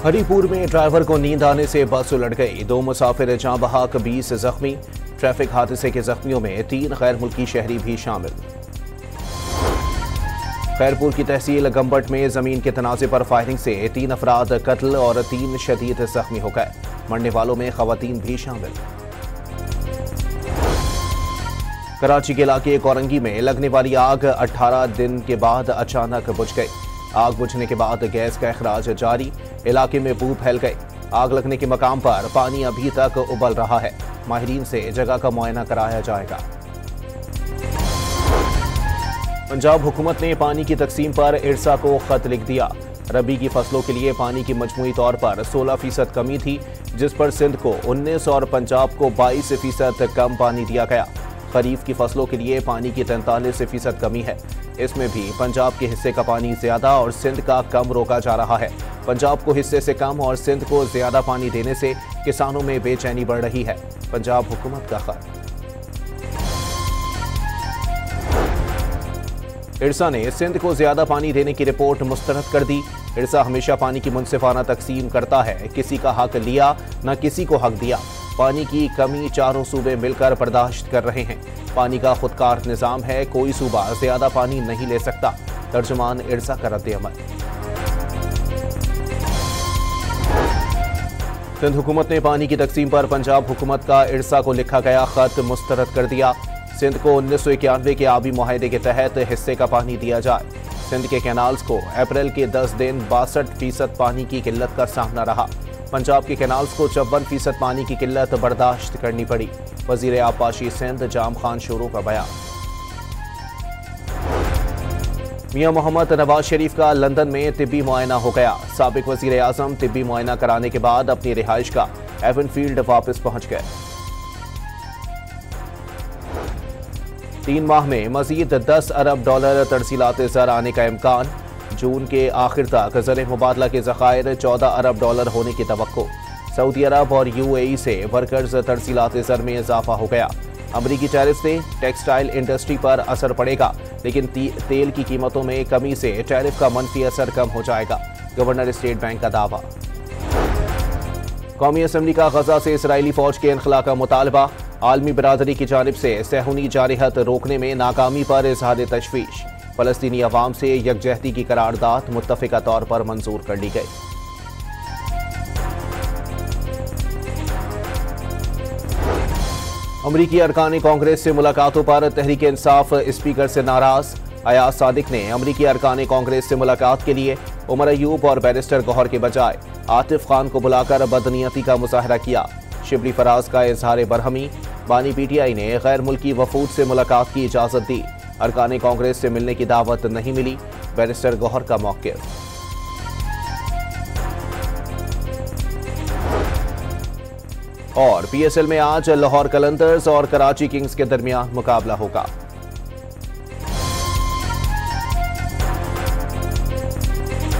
हरिपुर में ड्राइवर को नींद आने से बस उलट गई। 2 मुसाफिर जाँ बहक, 20 जख्मी। ट्रैफिक हादसे के जख्मियों में 3 गैर मुल्की शहरी भी शामिल। खैरपुर की तहसील गंबट में जमीन के तनाजे पर फायरिंग से 3 अफराद कत्ल और 3 शदीद जख्मी हो गए। मरने वालों में खवातीन भी शामिल। कराची के इलाके कोरंगी में लगने वाली आग 18 दिन के बाद अचानक बुझ गई। आग बुझने के बाद गैस का अखराज जारी, इलाके में बू फैल गई। आग लगने के मकाम पर पानी अभी तक उबल रहा है। माहिरीन से जगह का मुआयना कराया जाएगा। पंजाब हुकूमत ने पानी की तकसीम पर इरसा को खत लिख दिया। रबी की फसलों के लिए पानी की मजमूई तौर पर 16% कमी थी, जिस पर सिंध को 19 और पंजाब को 22% कम पानी दिया गया। खरीफ की फसलों के लिए पानी की 43% कमी है। इसमें भी पंजाब के हिस्से का पानी ज्यादा और सिंध का कम रोका जा रहा है। पंजाब को हिस्से से कम और सिंध को ज्यादा पानी देने से किसानों में बेचैनी बढ़ रही है। पंजाब हुकूमत का खत। इरसा ने सिंध को ज्यादा पानी देने की रिपोर्ट मुस्तरद कर दी। इरसा हमेशा पानी की मुनसिफाना तकसीम करता है, किसी का हक लिया न किसी को हक दिया। पानी की कमी चारों सूबे मिलकर बर्दाश्त कर रहे हैं। पानी का खुदकार निजाम है, कोई सूबा ज्यादा पानी नहीं ले सकता। तर्जुमान इरसा का रद्द-ए-अमल। सिंध हुकूमत ने पानी की तकसीम पर पंजाब हुकूमत का इरसा को लिखा गया खत मुस्तरद कर दिया। सिंध को 1991 के आबी मुआहदे के तहत हिस्से का पानी दिया जाए। सिंध के कैनाल्स को अप्रैल के 10 दिन 62% पानी की किल्लत का सामना रहा। पंजाब के कैनाल्स को 54% पानी की किल्लत बर्दाश्त करनी पड़ी। वजीर आबपाशी सिंध जाम खान शोरों का बयान। मियां मोहम्मद नवाज शरीफ का लंदन में तिब्बी मुआयना हो गया। साबिक वजीर आजम तिब्बी मुआयना कराने के बाद अपनी रिहाइश का एवनफील्ड वापस पहुंच गए। 3 माह में मजीद $10 अरब तरसीलात ज़र आने का इम्कान। जून के आखिर तक ज़र मुबादला के ज़खायर $14 अरब होने की तवक्को। सऊदी अरब और UAE से वर्कर्स तरसीलात ज़र में इजाफा हो गया। अमरीकी टैरिफ से टेक्सटाइल इंडस्ट्री पर असर पड़ेगा, लेकिन तेल की कीमतों में कमी से टैरिफ का मनफी असर कम हो जाएगा। गवर्नर स्टेट बैंक का दावा। कौमी असम्बली का गजा से इसराइली फौज के इनखला का मुतालबा। आलमी बिरादरी की जानिब से सहूनी जारहत रोकने में नाकामी पर इजहार तशवीश। फलस्तीनी अवाम से यकजहती की करारदाद मुत्तफिका तौर पर मंजूर कर ली गई। अमरीकी अरकान कांग्रेस से मुलाकातों पर तहरीक इंसाफ स्पीकर से नाराज। अयाज सादिक ने अमरीकी अरकान कांग्रेस से मुलाकात के लिए उमर अयूब और बैरिस्टर गौहर के बजाय आतिफ खान को बुलाकर बदनीयती का मुजाहरा किया। शिबली फराज का इजहार बरहमी। बानी PTI ने गैर मुल्की वफूद से मुलाकात की इजाजत दी। अरकान कांग्रेस से मिलने की दावत नहीं मिली। बैरिस्टर गौहर का मौक़िफ़। और PSL में आज लाहौर कलंदर्स और कराची किंग्स के दरमियान मुकाबला होगा।